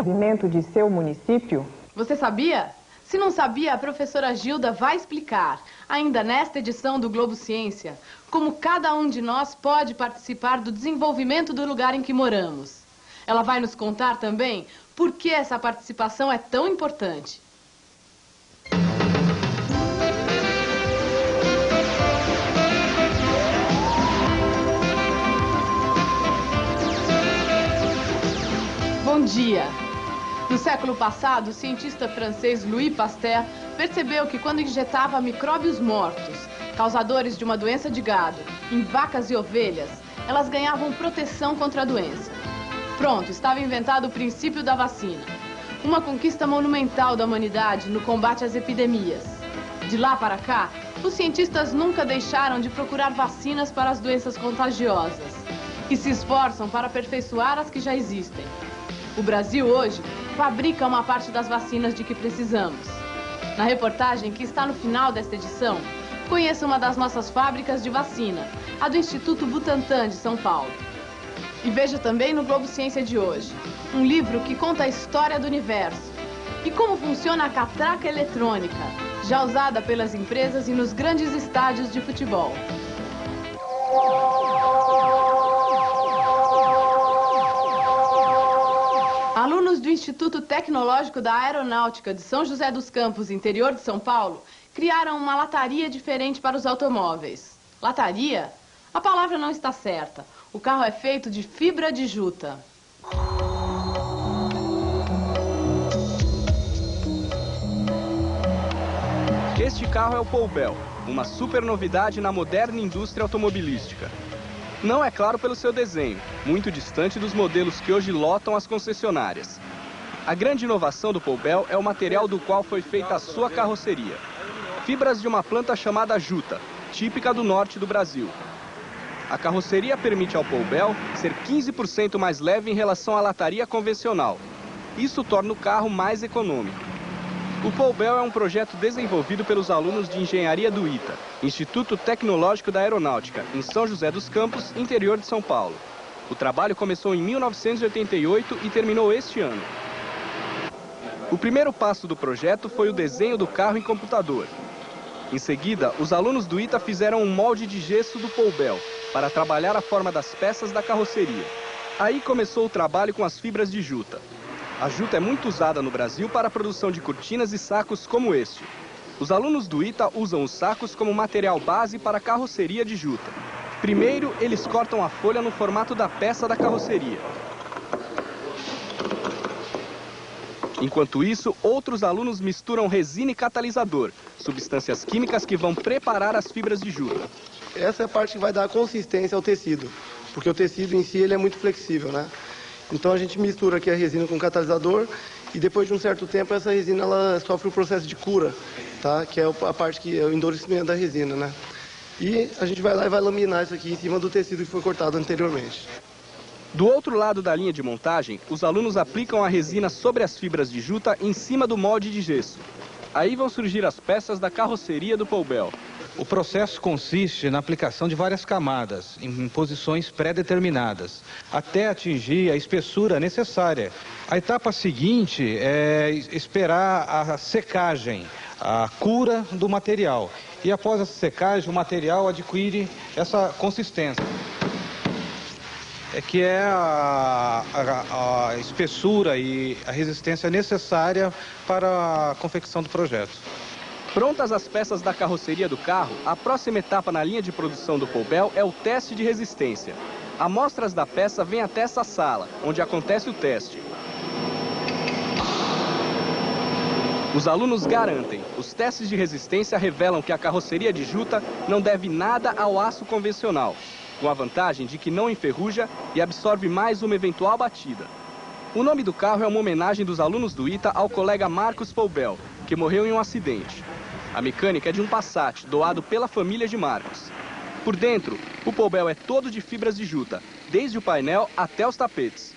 desenvolvimento de seu município? Você sabia? Se não sabia, a professora Gilda vai explicar, ainda nesta edição do Globo Ciência, como cada um de nós pode participar do desenvolvimento do lugar em que moramos. Ela vai nos contar também por que essa participação é tão importante. Bom dia! No século passado, o cientista francês Louis Pasteur percebeu que quando injetava micróbios mortos, causadores de uma doença de gado, em vacas e ovelhas, elas ganhavam proteção contra a doença. Pronto, estava inventado o princípio da vacina. Uma conquista monumental da humanidade no combate às epidemias. De lá para cá, os cientistas nunca deixaram de procurar vacinas para as doenças contagiosas e se esforçam para aperfeiçoar as que já existem. O Brasil hoje fabrica uma parte das vacinas de que precisamos. Na reportagem que está no final desta edição, conheça uma das nossas fábricas de vacina, a do Instituto Butantan de São Paulo. E veja também no Globo Ciência de hoje, um livro que conta a história do universo e como funciona a catraca eletrônica, já usada pelas empresas e nos grandes estádios de futebol. Alunos do Instituto Tecnológico da Aeronáutica de São José dos Campos, interior de São Paulo, criaram uma lataria diferente para os automóveis. Lataria? A palavra não está certa. O carro é feito de fibra de juta. Este carro é o Poubel, uma super novidade na moderna indústria automobilística. Não é claro pelo seu desenho, muito distante dos modelos que hoje lotam as concessionárias. A grande inovação do Poubel é o material do qual foi feita a sua carroceria. Fibras de uma planta chamada juta, típica do norte do Brasil. A carroceria permite ao Poubel ser 15% mais leve em relação à lataria convencional. Isso torna o carro mais econômico. O Poubel é um projeto desenvolvido pelos alunos de engenharia do ITA, Instituto Tecnológico da Aeronáutica, em São José dos Campos, interior de São Paulo. O trabalho começou em 1988 e terminou este ano. O primeiro passo do projeto foi o desenho do carro em computador. Em seguida, os alunos do ITA fizeram um molde de gesso do Poubel para trabalhar a forma das peças da carroceria. Aí começou o trabalho com as fibras de juta. A juta é muito usada no Brasil para a produção de cortinas e sacos como este. Os alunos do ITA usam os sacos como material base para a carroceria de juta. Primeiro, eles cortam a folha no formato da peça da carroceria. Enquanto isso, outros alunos misturam resina e catalisador, substâncias químicas que vão preparar as fibras de juta. Essa é a parte que vai dar consistência ao tecido, porque o tecido em si ele é muito flexível, né? Então a gente mistura aqui a resina com o catalisador e depois de um certo tempo essa resina ela sofre o processo de cura, tá? Que é a parte que é o endurecimento da resina, né? E a gente vai lá e vai laminar isso aqui em cima do tecido que foi cortado anteriormente. Do outro lado da linha de montagem, os alunos aplicam a resina sobre as fibras de juta em cima do molde de gesso. Aí vão surgir as peças da carroceria do Poubel. O processo consiste na aplicação de várias camadas, em posições pré-determinadas, até atingir a espessura necessária. A etapa seguinte é esperar a secagem, a cura do material. E após essa secagem, o material adquire essa consistência, que é a espessura e a resistência necessária para a confecção do projeto. Prontas as peças da carroceria do carro, a próxima etapa na linha de produção do Poubel é o teste de resistência. Amostras da peça vêm até essa sala, onde acontece o teste. Os alunos garantem, os testes de resistência revelam que a carroceria de juta não deve nada ao aço convencional, com a vantagem de que não enferruja e absorve mais uma eventual batida. O nome do carro é uma homenagem dos alunos do ITA ao colega Marcos Poubel, que morreu em um acidente. A mecânica é de um Passat, doado pela família de Marcos. Por dentro, o Poubel é todo de fibras de juta, desde o painel até os tapetes.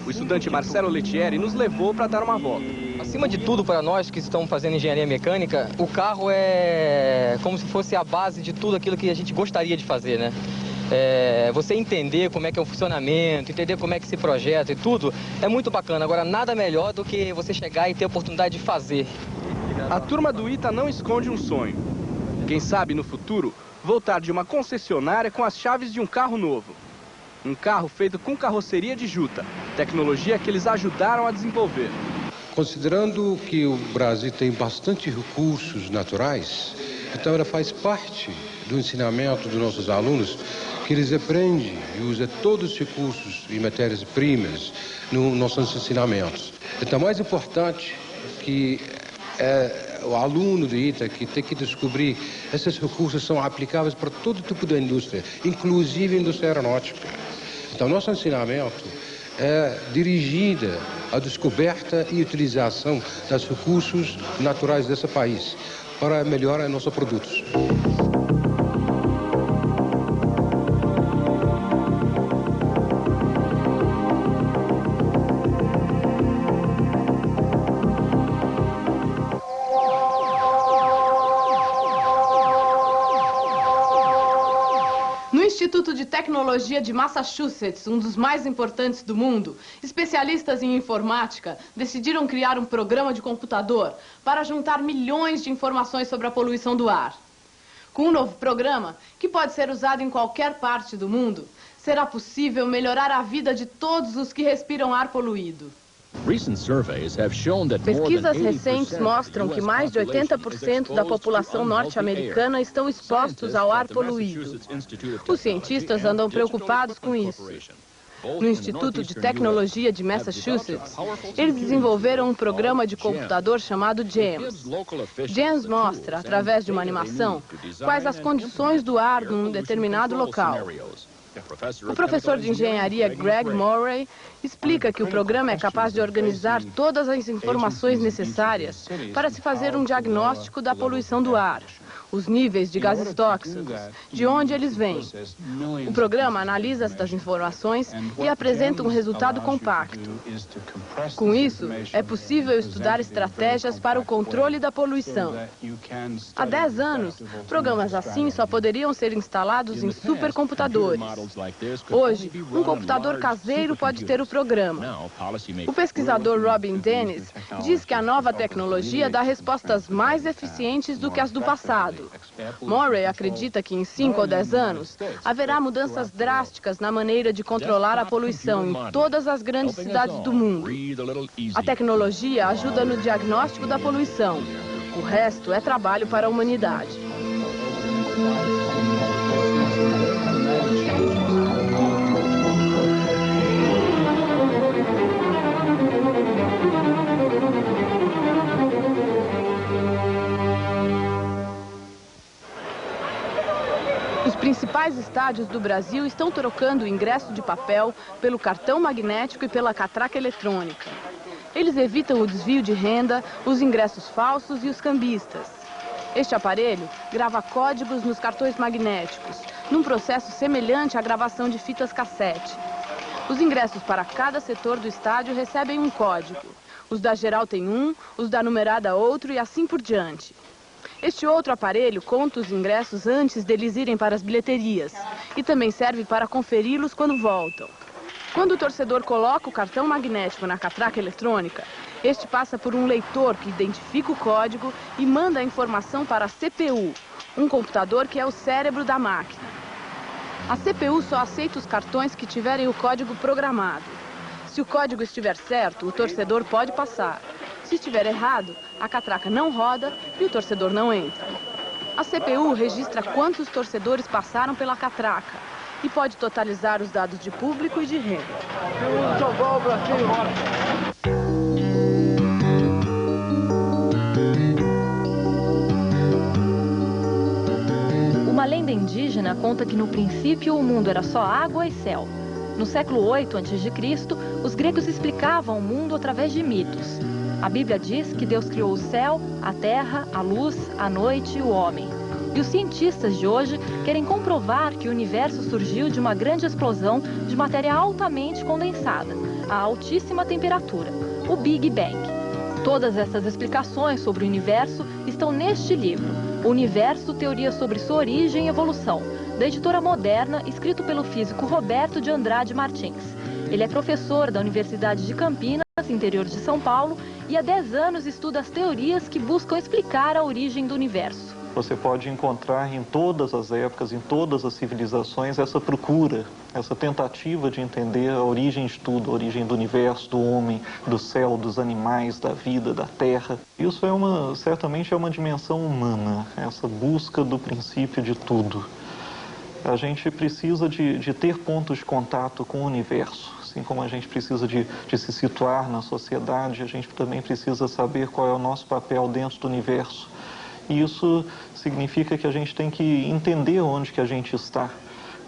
O estudante Marcelo Lettieri nos levou para dar uma volta. Acima de tudo, para nós que estamos fazendo engenharia mecânica, o carro é como se fosse a base de tudo aquilo que a gente gostaria de fazer, né? você entender como é que é o funcionamento, entender como é que se projeta e tudo, é muito bacana. Agora, nada melhor do que você chegar e ter a oportunidade de fazer. A turma do ITA não esconde um sonho. Quem sabe, no futuro, voltar de uma concessionária com as chaves de um carro novo. Um carro feito com carroceria de juta, tecnologia que eles ajudaram a desenvolver. Considerando que o Brasil tem bastante recursos naturais, então ela faz parte do ensinamento dos nossos alunos, que eles aprendem e usam todos os recursos e matérias-primas nos nossos ensinamentos. Então, mais importante que o aluno do ITA que tem que descobrir que esses recursos são aplicáveis para todo tipo de indústria, inclusive a indústria aeronáutica. Então, nosso ensinamento é dirigida à descoberta e utilização dos recursos naturais desse país para melhorar nossos produtos. No Instituto de Tecnologia de Massachusetts, um dos mais importantes do mundo, especialistas em informática decidiram criar um programa de computador para juntar milhões de informações sobre a poluição do ar. Com um novo programa, que pode ser usado em qualquer parte do mundo, será possível melhorar a vida de todos os que respiram ar poluído. Pesquisas recentes mostram que mais de 80% da população norte-americana estão expostos ao ar poluído. Os cientistas andam preocupados com isso. No Instituto de Tecnologia de Massachusetts, eles desenvolveram um programa de computador chamado GEMS. GEMS mostra, através de uma animação, quais as condições do ar num determinado local. O professor de engenharia Greg Murray explica que o programa é capaz de organizar todas as informações necessárias para se fazer um diagnóstico da poluição do ar, os níveis de gases tóxicos, de onde eles vêm. O programa analisa estas informações e apresenta um resultado compacto. Com isso, é possível estudar estratégias para o controle da poluição. Há 10 anos, programas assim só poderiam ser instalados em supercomputadores. Hoje, um computador caseiro pode ter o programa. O pesquisador Robin Dennis diz que a nova tecnologia dá respostas mais eficientes do que as do passado. Murray acredita que em 5 ou 10 anos haverá mudanças drásticas na maneira de controlar a poluição em todas as grandes cidades do mundo. A tecnologia ajuda no diagnóstico da poluição. O resto é trabalho para a humanidade. Os principais estádios do Brasil estão trocando o ingresso de papel pelo cartão magnético e pela catraca eletrônica. Eles evitam o desvio de renda, os ingressos falsos e os cambistas. Este aparelho grava códigos nos cartões magnéticos, num processo semelhante à gravação de fitas cassete. Os ingressos para cada setor do estádio recebem um código. Os da geral têm um, os da numerada outro e assim por diante. Este outro aparelho conta os ingressos antes deles irem para as bilheterias e também serve para conferi-los quando voltam. Quando o torcedor coloca o cartão magnético na catraca eletrônica, este passa por um leitor que identifica o código e manda a informação para a CPU, um computador que é o cérebro da máquina. A CPU só aceita os cartões que tiverem o código programado. Se o código estiver certo, o torcedor pode passar. Se estiver errado, a catraca não roda e o torcedor não entra. A CPU registra quantos torcedores passaram pela catraca e pode totalizar os dados de público e de renda. Uma lenda indígena conta que no princípio o mundo era só água e céu. No século 8 a.C., os gregos explicavam o mundo através de mitos. A Bíblia diz que Deus criou o céu, a terra, a luz, a noite e o homem. E os cientistas de hoje querem comprovar que o universo surgiu de uma grande explosão de matéria altamente condensada, a altíssima temperatura, o Big Bang. Todas essas explicações sobre o universo estão neste livro, O Universo, Teoria sobre Sua Origem e Evolução, da editora Moderna, escrito pelo físico Roberto de Andrade Martins. Ele é professor da Universidade de Campinas, interior de São Paulo, e há 10 anos estuda as teorias que buscam explicar a origem do universo. Você pode encontrar em todas as épocas, em todas as civilizações, essa procura, essa tentativa de entender a origem de tudo, a origem do universo, do homem, do céu, dos animais, da vida, da terra. Isso certamente é uma dimensão humana, essa busca do princípio de tudo. A gente precisa de ter pontos de contato com o universo. Assim como a gente precisa de se situar na sociedade, a gente também precisa saber qual é o nosso papel dentro do universo. E isso significa que a gente tem que entender onde que a gente está,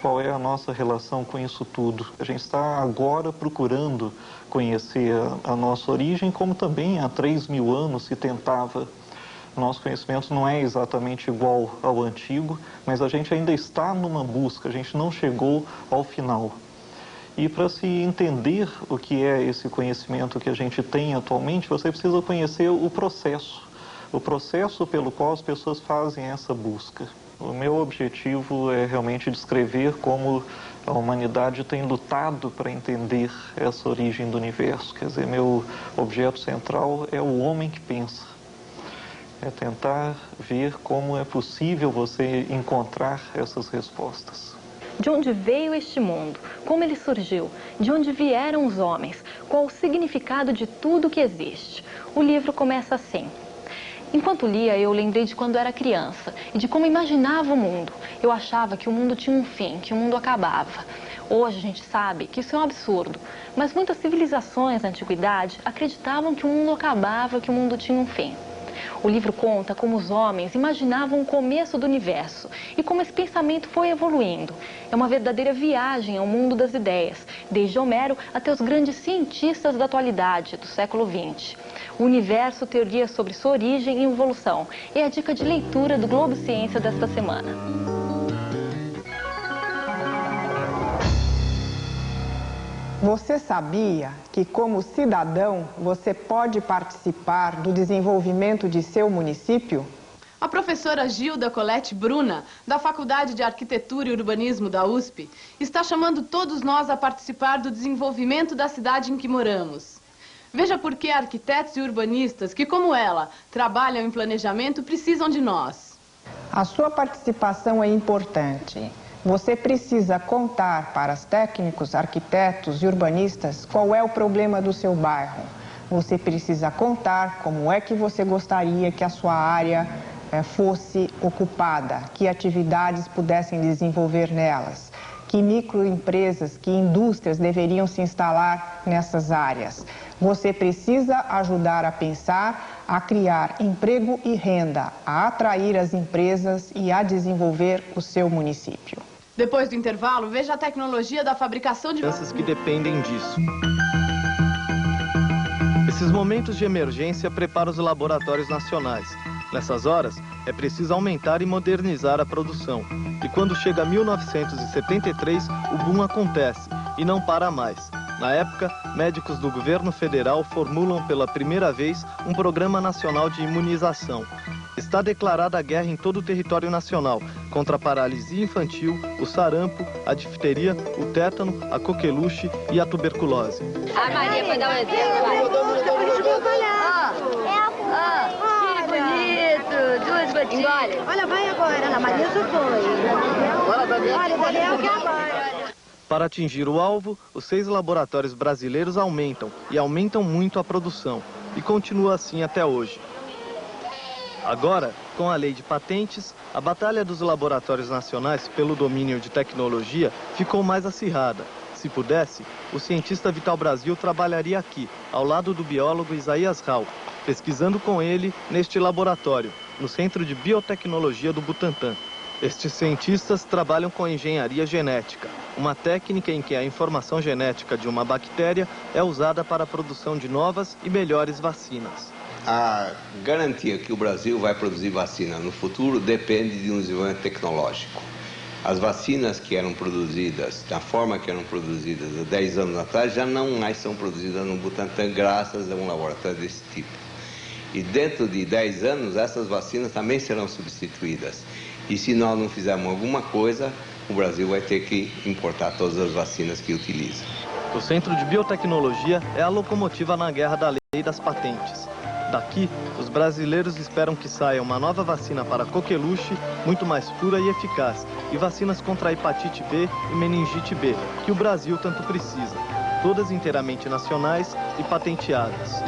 qual é a nossa relação com isso tudo. A gente está agora procurando conhecer a nossa origem, como também há 3.000 anos se tentava. Nosso conhecimento não é exatamente igual ao antigo, mas a gente ainda está numa busca, a gente não chegou ao final. E para se entender o que é esse conhecimento que a gente tem atualmente, você precisa conhecer o processo pelo qual as pessoas fazem essa busca. O meu objetivo é realmente descrever como a humanidade tem lutado para entender essa origem do universo. Quer dizer, meu objeto central é o homem que pensa. É tentar ver como é possível você encontrar essas respostas. De onde veio este mundo? Como ele surgiu? De onde vieram os homens? Qual o significado de tudo que existe? O livro começa assim. Enquanto lia, eu lembrei de quando era criança e de como imaginava o mundo. Eu achava que o mundo tinha um fim, que o mundo acabava. Hoje a gente sabe que isso é um absurdo, mas muitas civilizações na antiguidade acreditavam que o mundo acabava, que o mundo tinha um fim. O livro conta como os homens imaginavam o começo do universo e como esse pensamento foi evoluindo. É uma verdadeira viagem ao mundo das ideias, desde Homero até os grandes cientistas da atualidade, do século XX. O universo, teorias sobre sua origem e evolução, é a dica de leitura do Globo Ciência desta semana. Você sabia que, como cidadão, você pode participar do desenvolvimento de seu município? A professora Gilda Colette Bruna, da Faculdade de Arquitetura e Urbanismo da USP, está chamando todos nós a participar do desenvolvimento da cidade em que moramos. Veja por que arquitetos e urbanistas que, como ela, trabalham em planejamento, precisam de nós. A sua participação é importante. Você precisa contar para os técnicos, arquitetos e urbanistas qual é o problema do seu bairro. Você precisa contar como é que você gostaria que a sua área fosse ocupada, que atividades pudessem desenvolver nelas, que microempresas, que indústrias deveriam se instalar nessas áreas. Você precisa ajudar a pensar, a criar emprego e renda, a atrair as empresas e a desenvolver o seu município. Depois do intervalo, veja a tecnologia da fabricação de crianças que dependem disso. Esses momentos de emergência preparam os laboratórios nacionais. Nessas horas, é preciso aumentar e modernizar a produção. E quando chega 1973, o boom acontece e não para mais. Na época, médicos do governo federal formulam pela primeira vez um programa nacional de imunização. Está declarada a guerra em todo o território nacional, contra a paralisia infantil, o sarampo, a difteria, o tétano, a coqueluche e a tuberculose. A Maria vai dar um exemplo. Que bonito! Duas gotinhas. Olha, vai agora. A Maria já foi. Olha, o Daniel que agora. Para atingir o alvo, os 6 laboratórios brasileiros aumentam, e aumentam muito a produção. E continua assim até hoje. Agora, com a lei de patentes, a batalha dos laboratórios nacionais pelo domínio de tecnologia ficou mais acirrada. Se pudesse, o cientista Vital Brasil trabalharia aqui, ao lado do biólogo Isaías Rau, pesquisando com ele neste laboratório, no Centro de Biotecnologia do Butantan. Estes cientistas trabalham com engenharia genética, uma técnica em que a informação genética de uma bactéria é usada para a produção de novas e melhores vacinas. A garantia que o Brasil vai produzir vacina no futuro depende de um desenvolvimento tecnológico. As vacinas que eram produzidas, da forma que eram produzidas há 10 anos atrás, já não mais são produzidas no Butantan graças a um laboratório desse tipo. E dentro de 10 anos, essas vacinas também serão substituídas. E se nós não fizermos alguma coisa, o Brasil vai ter que importar todas as vacinas que utiliza. O Centro de Biotecnologia é a locomotiva na guerra da lei das patentes. Daqui, os brasileiros esperam que saia uma nova vacina para coqueluche, muito mais pura e eficaz, e vacinas contra a hepatite B e meningite B, que o Brasil tanto precisa, todas inteiramente nacionais e patenteadas.